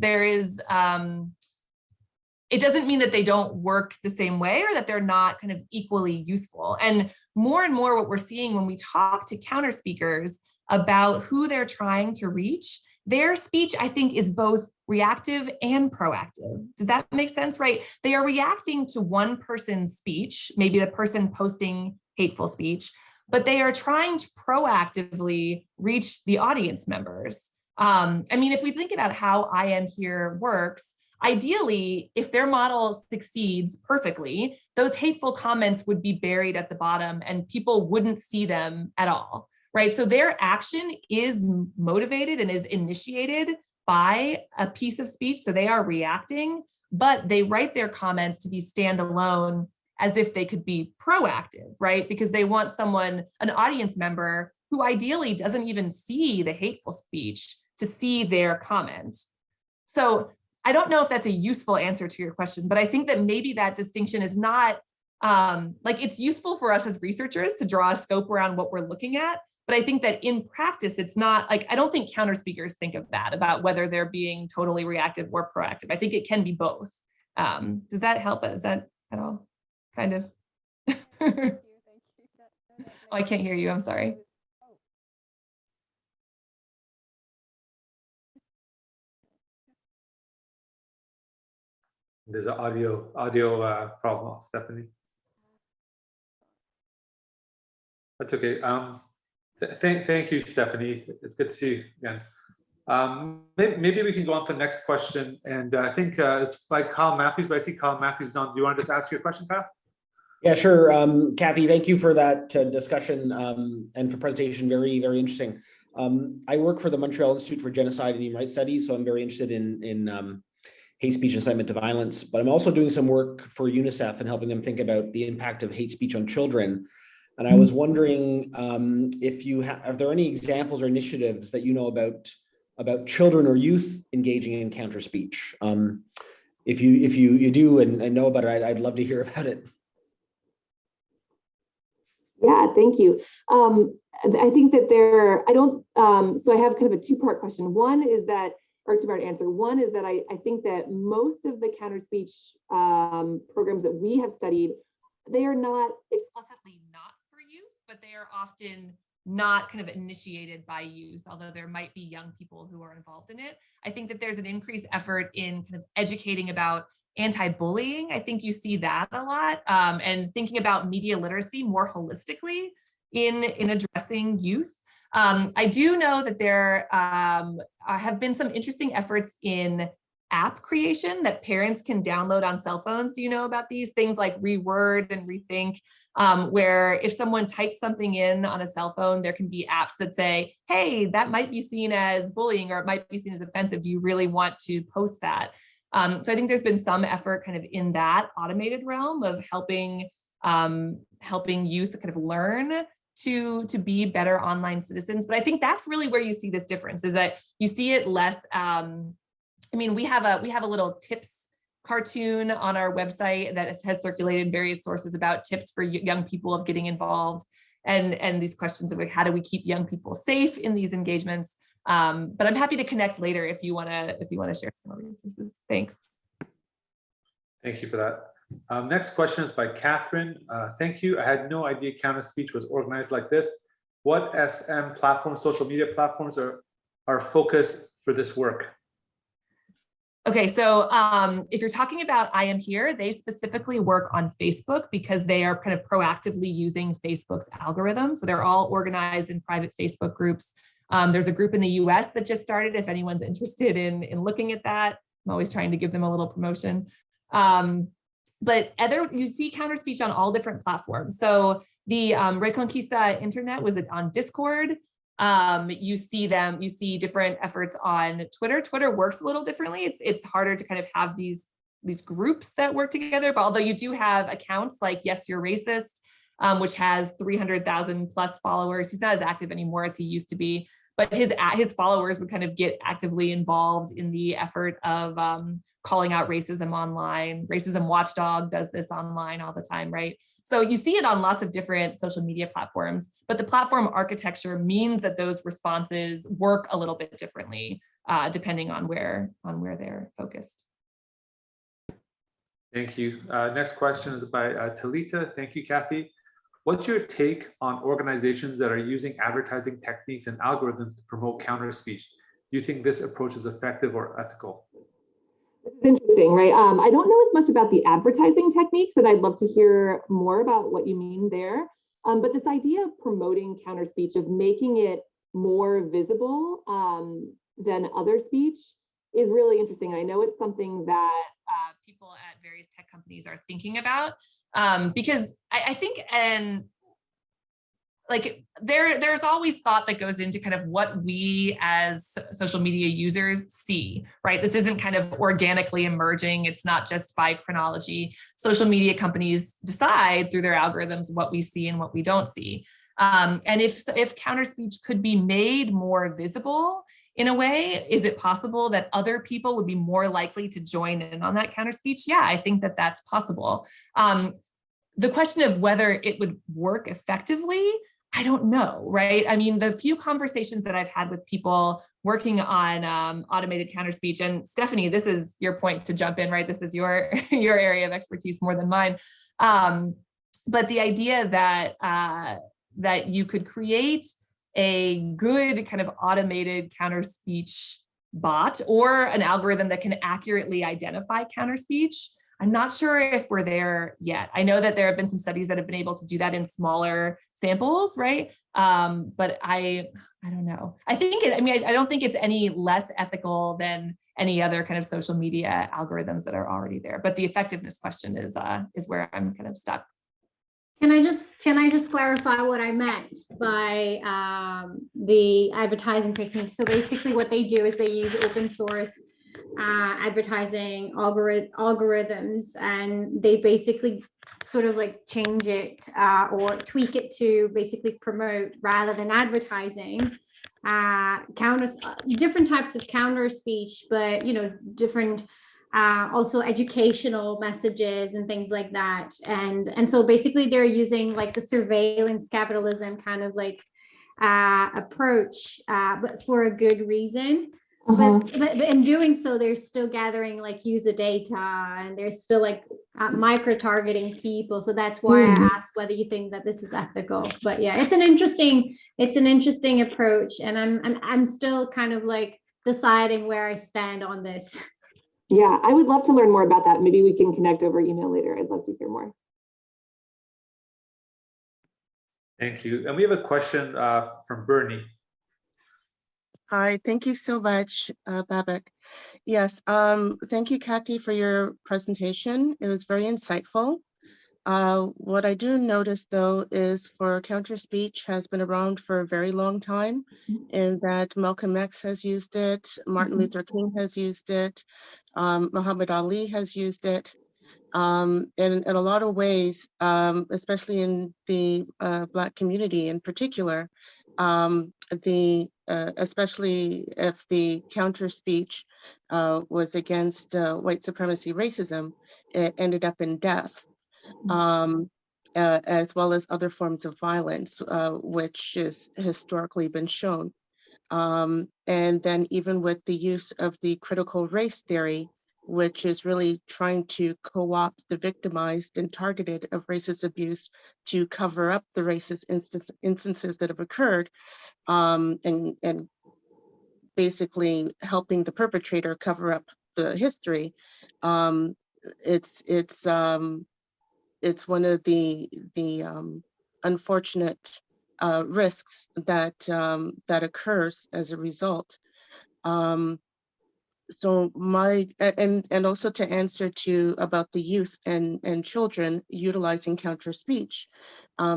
it doesn't mean that they don't work the same way or that they're not kind of equally useful. And more what we're seeing when we talk to counter speakers about who they're trying to reach, their speech, I think, is both reactive and proactive. Does that make sense, right? They are reacting to one person's speech, maybe the person posting hateful speech, but they are trying to proactively reach the audience members. I mean, if we think about how I Am Here works, ideally, if their model succeeds perfectly, those hateful comments would be buried at the bottom and people wouldn't see them at all, right? So their action is motivated and is initiated by a piece of speech. So they are reacting, but they write their comments to be standalone as if they could be proactive, right? Because they want someone, an audience member who ideally doesn't even see the hateful speech, to see their comment. So I don't know if that's a useful answer to your question, but I think that maybe that distinction is not, like it's useful for us as researchers to draw a scope around what we're looking at, but I think that in practice, it's not like, I don't think counter speakers think of that, about whether they're being totally reactive or proactive. I think it can be both. Does that help? Is that at all? Kind of. Thank you. Oh, I can't hear you, I'm sorry. There's an audio problem, Stephanie. That's okay. Thank you, Stephanie. It's good to see you again. Maybe we can go on to the next question. And I think it's by Kyle Matthews, but I see Kyle Matthews on. Do you want to just ask your question, Kyle? Yeah, sure. Cathy, thank you for that discussion and for presentation. Very, very interesting. I work for the Montreal Institute for Genocide and Human Rights Studies, so I'm very interested in hate speech, incitement to violence, but I'm also doing some work for UNICEF and helping them think about the impact of hate speech on children. And I was wondering if are there any examples or initiatives that you know about children or youth engaging in counter speech? If you do and know about it, I'd love to hear about it. Yeah, thank you. I think that so I have kind of a two-part question. One is that, or two-part answer. One is that I think that most of the counter speech programs that we have studied, they are not explicitly not for youth, but they are often not kind of initiated by youth, although there might be young people who are involved in it. I think that there's an increased effort in kind of educating about anti-bullying. I think you see that a lot, and thinking about media literacy more holistically in addressing youth. I do know that there have been some interesting efforts in app creation that parents can download on cell phones. Do you know about these things like Reword and Rethink, where if someone types something in on a cell phone, there can be apps that say, hey, that might be seen as bullying or it might be seen as offensive. Do you really want to post that? So I think there's been some effort kind of in that automated realm of helping youth kind of learn to be better online citizens. But I think that's really where you see this difference, is that you see it less. I mean, we have a little tips cartoon on our website that has circulated various sources about tips for young people of getting involved, and these questions of like, how do we keep young people safe in these engagements? But I'm happy to connect later if you want to share some resources. Thanks. Thank you for that. Next question is by Catherine. Thank you. I had no idea counter speech was organized like this. What SM platforms, social media platforms are focused for this work? Okay, so if you're talking about I Am Here, they specifically work on Facebook because they are kind of proactively using Facebook's algorithm. So they're all organized in private Facebook groups. There's a group in the US that just started, if anyone's interested in looking at that. I'm always trying to give them a little promotion. But you see Counterspeech on all different platforms. So the Reconquista Internet was on Discord. You see different efforts on Twitter. Twitter works a little differently. It's harder to kind of have these groups that work together, but although you do have accounts like Yes, You're Racist, which has 300,000 plus followers. He's not as active anymore as he used to be, but his followers would kind of get actively involved in the effort of calling out racism online. Racism Watchdog does this online all the time, right? So you see it on lots of different social media platforms, but the platform architecture means that those responses work a little bit differently depending on where they're focused. Thank you. Next question is by Talita. Thank you, Cathy. What's your take on organizations that are using advertising techniques and algorithms to promote counterspeech? Do you think this approach is effective or ethical? This is interesting, right? I don't know as much about the advertising techniques, and I'd love to hear more about what you mean there. But this idea of promoting counterspeech, of making it more visible than other speech, is really interesting. I know it's something that people at various tech companies are thinking about because I think, and like there's always thought that goes into kind of what we as social media users see, right? This isn't kind of organically emerging. It's not just by chronology. Social media companies decide through their algorithms what we see and what we don't see. And if counterspeech could be made more visible in a way, is it possible that other people would be more likely to join in on that counterspeech? Yeah, I think that that's possible. The question of whether it would work effectively, I don't know, right? I mean, the few conversations that I've had with people working on automated counterspeech, and Stephanie, this is your point to jump in, right? This is your area of expertise more than mine. But the idea that you could create a good kind of automated counterspeech bot or an algorithm that can accurately identify counterspeech, I'm not sure if we're there yet. I know that there have been some studies that have been able to do that in smaller samples, right? But I don't know. I don't think it's any less ethical than any other kind of social media algorithms that are already there. But the effectiveness question is where I'm kind of stuck. Can I just clarify what I meant by the advertising technique? So basically what they do is they use open source advertising algorithms, and they basically sort of like change it or tweak it to basically promote rather than advertising different types of counter speech, but different also educational messages and things like that. And so basically they're using like the surveillance capitalism kind of like approach, but for a good reason. But in doing so, they're still gathering like user data, and they're still like micro-targeting people. So that's why I asked whether you think that this is ethical. But yeah, it's an interesting approach, and I'm still kind of like deciding where I stand on this. Yeah, I would love to learn more about that. Maybe we can connect over email later. I'd love to hear more. Thank you. And we have a question from Bernie. Hi, thank you so much, Babak. Yes, thank you, Cathy, for your presentation. It was very insightful. What I do notice, though, is for counterspeech has been around for a very long time, in that Malcolm X has used it, Martin Luther King has used it, Muhammad Ali has used it. In a lot of ways, especially in the Black community in particular, especially if the counterspeech was against white supremacy racism, it ended up in death, as well as other forms of violence, which has historically been shown. And then even with the use of the critical race theory, which is really trying to co-opt the victimized and targeted of racist abuse to cover up the racist instances that have occurred, and basically helping the perpetrator cover up the history. It's one of the unfortunate risks that that occurs as a result. So and also to answer to about the youth and children utilizing counter speech,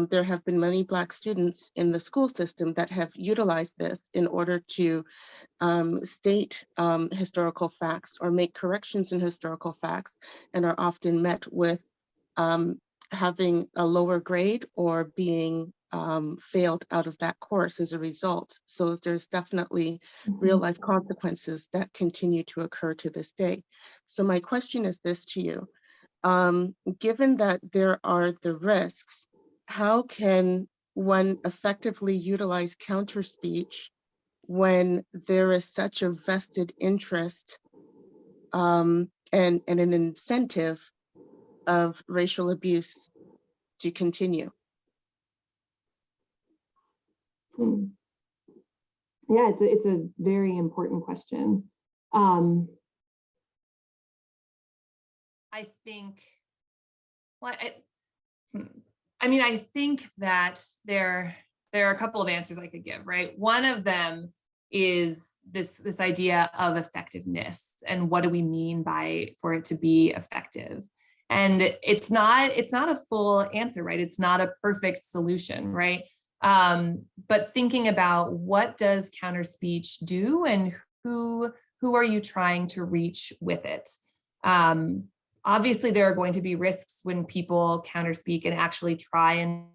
there have been many Black students in the school system that have utilized this in order to state historical facts or make corrections in historical facts, and are often met with having a lower grade or being failed out of that course as a result. So there's definitely real life consequences that continue to occur to this day. So my question is this to you. Given that there are the risks, how can one effectively utilize counter speech when there is such a vested interest and an incentive of racial abuse to continue? Yeah, it's a very important question. I think, well, I mean, I think that there are a couple of answers I could give, right? One of them is this idea of effectiveness and what do we mean by for it to be effective? And it's not a full answer, right? It's not a perfect solution, right? But thinking about what does counter speech do and who are you trying to reach with it? Obviously, there are going to be risks when people counter speak and actually try and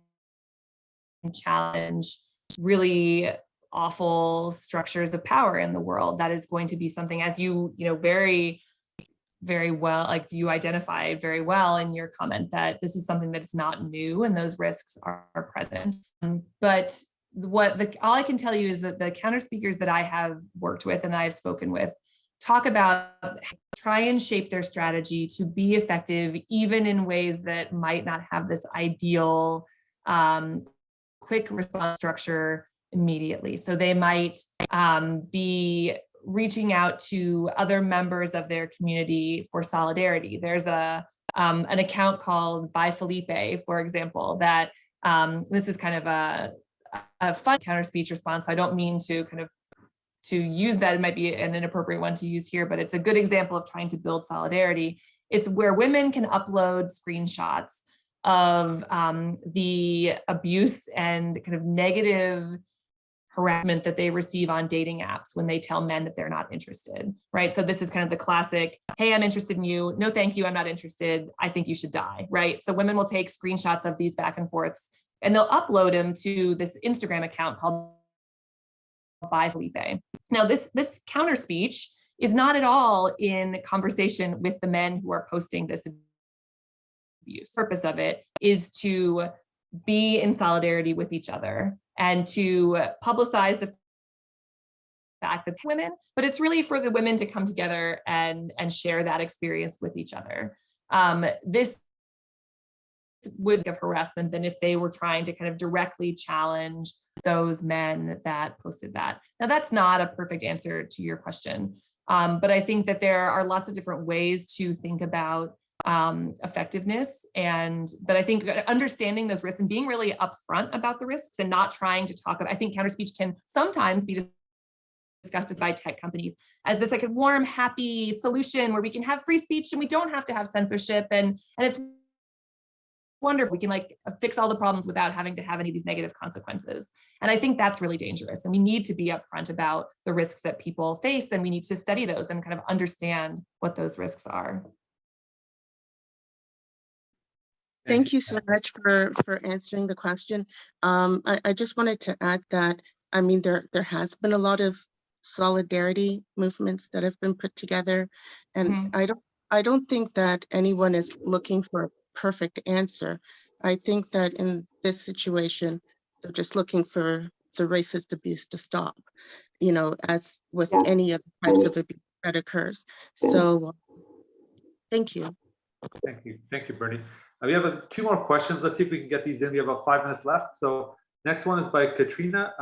challenge really awful structures of power in the world. That is going to be something, as you very, very well, like you identified very well in your comment, that this is something that's not new and those risks are present. But all I can tell you is that the counter speakers that I have worked with and I've spoken with talk about try and shape their strategy to be effective, even in ways that might not have this ideal quick response structure immediately. So they might be reaching out to other members of their community for solidarity. There's an account called By Felipe, for example, that this is kind of a fun counter speech response. I don't mean to to use that. It might be an inappropriate one to use here, but it's a good example of trying to build solidarity. It's where women can upload screenshots of the abuse and kind of negative harassment that they receive on dating apps when they tell men that they're not interested, right? So this is kind of the classic, hey, I'm interested in you. No, thank you, I'm not interested. I think you should die, right? So women will take screenshots of these back and forths and they'll upload them to this Instagram account called By Felipe. Now, this counter speech is not at all in conversation with the men who are posting this abuse. The purpose of it is to be in solidarity with each other and to publicize the fact that women, but it's really for the women to come together and share that experience with each other. This would give harassment than if they were trying to kind of directly challenge those men that posted that. Now, that's not a perfect answer to your question, but I think that there are lots of different ways to think about effectiveness. But I think understanding those risks and being really upfront about the risks and not trying to talk about, I think counter speech can sometimes be discussed by tech companies as this like a warm, happy solution where we can have free speech and we don't have to have censorship. And it's wonderful. We can like fix all the problems without having to have any of these negative consequences. And I think that's really dangerous. And we need to be upfront about the risks that people face, and we need to study those and kind of understand what those risks are. Thank you so much for answering the question. I just wanted to add that, I mean, there has been a lot of solidarity movements that have been put together, and I don't think that anyone is looking for a perfect answer. I think that in this situation, they're just looking for the racist abuse to stop, you know, as with any other types of abuse that occurs. So thank you. Thank you, Bernie. We have two more questions. Let's see if we can get these in. We have about 5 minutes left. So next one is by Katrina.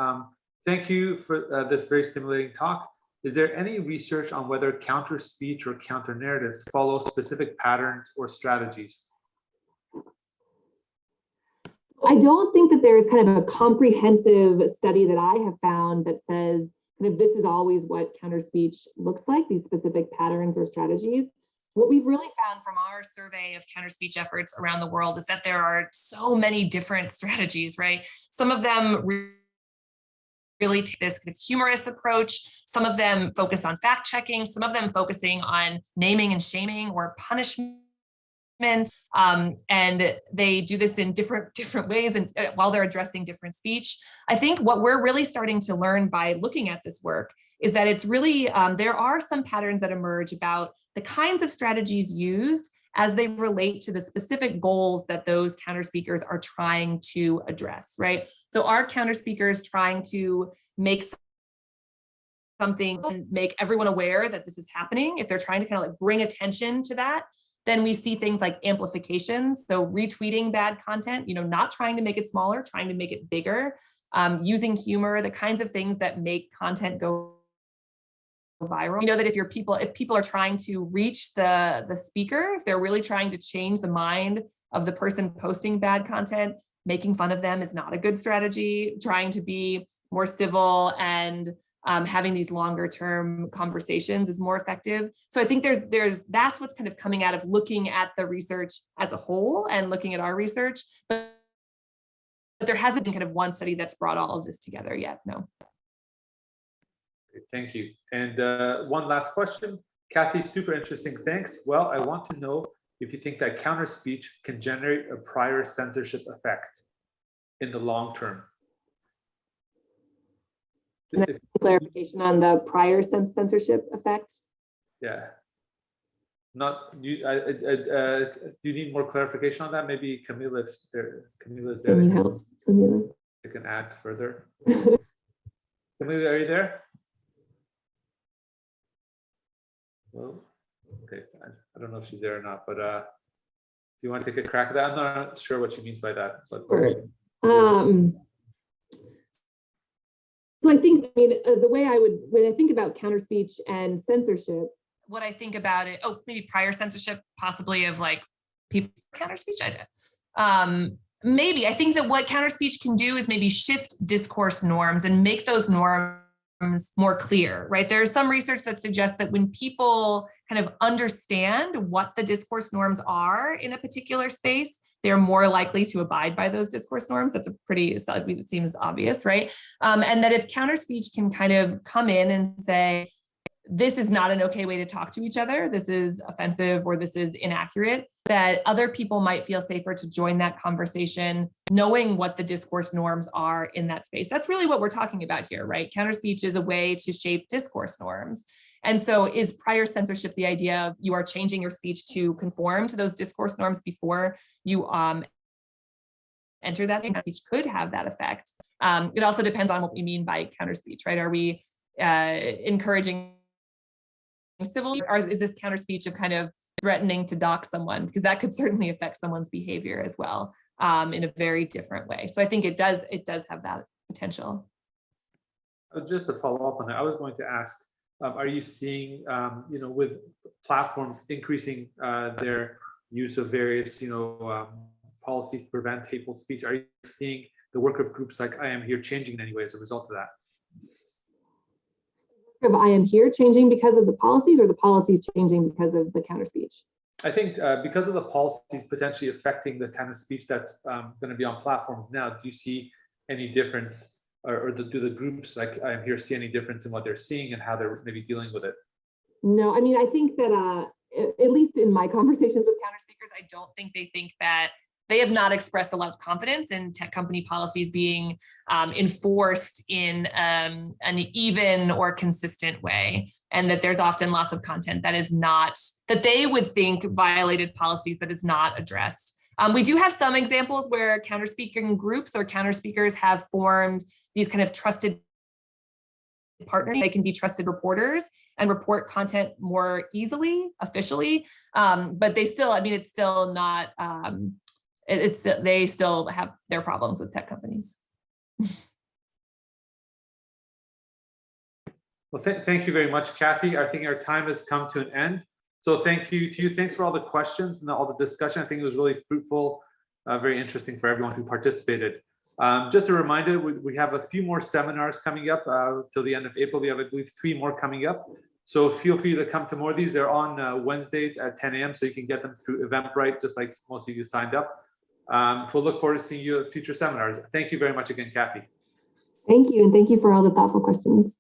Thank you for this very stimulating talk. Is there any research on whether counter speech or counter narratives follow specific patterns or strategies? I don't think that there's kind of a comprehensive study that I have found that says kind of this is always what counterspeech looks like, these specific patterns or strategies. What we've really found from our survey of counterspeech efforts around the world is that there are so many different strategies, right? Some of them really take this kind of humorous approach. Some of them focus on fact checking. Some of them focusing on naming and shaming or punishment. And they do this in different ways and while they're addressing different speech. I think what we're really starting to learn by looking at this work is that it's really, there are some patterns that emerge about the kinds of strategies used as they relate to the specific goals that those counter speakers are trying to address, right? So are counter speakers trying to make something and make everyone aware that this is happening? If they're trying to kind of like bring attention to that, then we see things like amplification. So retweeting bad content, not trying to make it smaller, trying to make it bigger, using humor, the kinds of things that make content go viral. That if people are trying to reach the speaker, if they're really trying to change the mind of the person posting bad content, making fun of them is not a good strategy. Trying to be more civil and having these longer term conversations is more effective. So I think that's what's kind of coming out of looking at the research as a whole and looking at our research, but there hasn't been kind of one study that's brought all of this together yet, no. Thank you. And one last question. Cathy, super interesting, thanks. Well, I want to know if you think that counter speech can generate a prior censorship effect in the long term. Clarification on the prior censorship effects? Yeah. Do you need more clarification on that? Maybe Camila's there. Camila's there. Can you help, Camila? You can add further. Camila, are you there? Well, okay, I don't know if she's there or not, but do you want to take a crack at that? I'm not sure what she means by that. But sure. So I think, the way when I think about counter speech and censorship, what I think about it, maybe prior censorship, possibly of like people counter speech. Maybe I think that what counter speech can do is maybe shift discourse norms and make those norms more clear, right? There's some research that suggests that when people kind of understand what the discourse norms are in a particular space, they're more likely to abide by those discourse norms. That's it seems obvious, right? And that if counter speech can kind of come in and say, this is not an okay way to talk to each other, this is offensive or this is inaccurate, that other people might feel safer to join that conversation, knowing what the discourse norms are in that space. That's really what we're talking about here, right? Counter speech is a way to shape discourse norms. And so is prior censorship the idea of you are changing your speech to conform to those discourse norms before you enter that? Speech could have that effect. It also depends on what we mean by counter speech, right? Are we encouraging civil, or is this counter speech of kind of threatening to dox someone? Because that could certainly affect someone's behavior as well, in a very different way. So I think it does have that potential. Just to follow up on that, I was going to ask, are you seeing, with platforms increasing their use of various, policies to prevent hateful speech, are you seeing the work of groups like I Am Here changing in any way as a result of that? Of I Am Here changing because of the policies, or the policies changing because of the counter speech? I think because of the policies potentially affecting the kind of speech that's going to be on platforms now, do you see any difference, or do the groups like I Am Here see any difference in what they're seeing and how they're maybe dealing with it? No, I think that at least in my conversations with counter speakers, I don't think they think that they have not expressed a lot of confidence in tech company policies being enforced in an even or consistent way, and that there's often lots of content that is not, that they would think violated policies that is not addressed. We do have some examples where counter speaking groups or counter speakers have formed these kind of trusted partners. They can be trusted reporters and report content more easily, officially, but they still, it's still not, they still have their problems with tech companies. Well, thank you very much, Cathy. I think our time has come to an end. So thank you to you. Thanks for all the questions and all the discussion. I think it was really fruitful very interesting for everyone who participated. Just a reminder, we have a few more seminars coming up till the end of April. We have, I believe, 3 more coming up. So feel free to come to more of these. They're on Wednesdays at 10 a.m. So you can get them through Eventbrite, just like most of you signed up. We'll look forward to seeing you at future seminars. Thank you very much again, Cathy. Thank you. And thank you for all the thoughtful questions.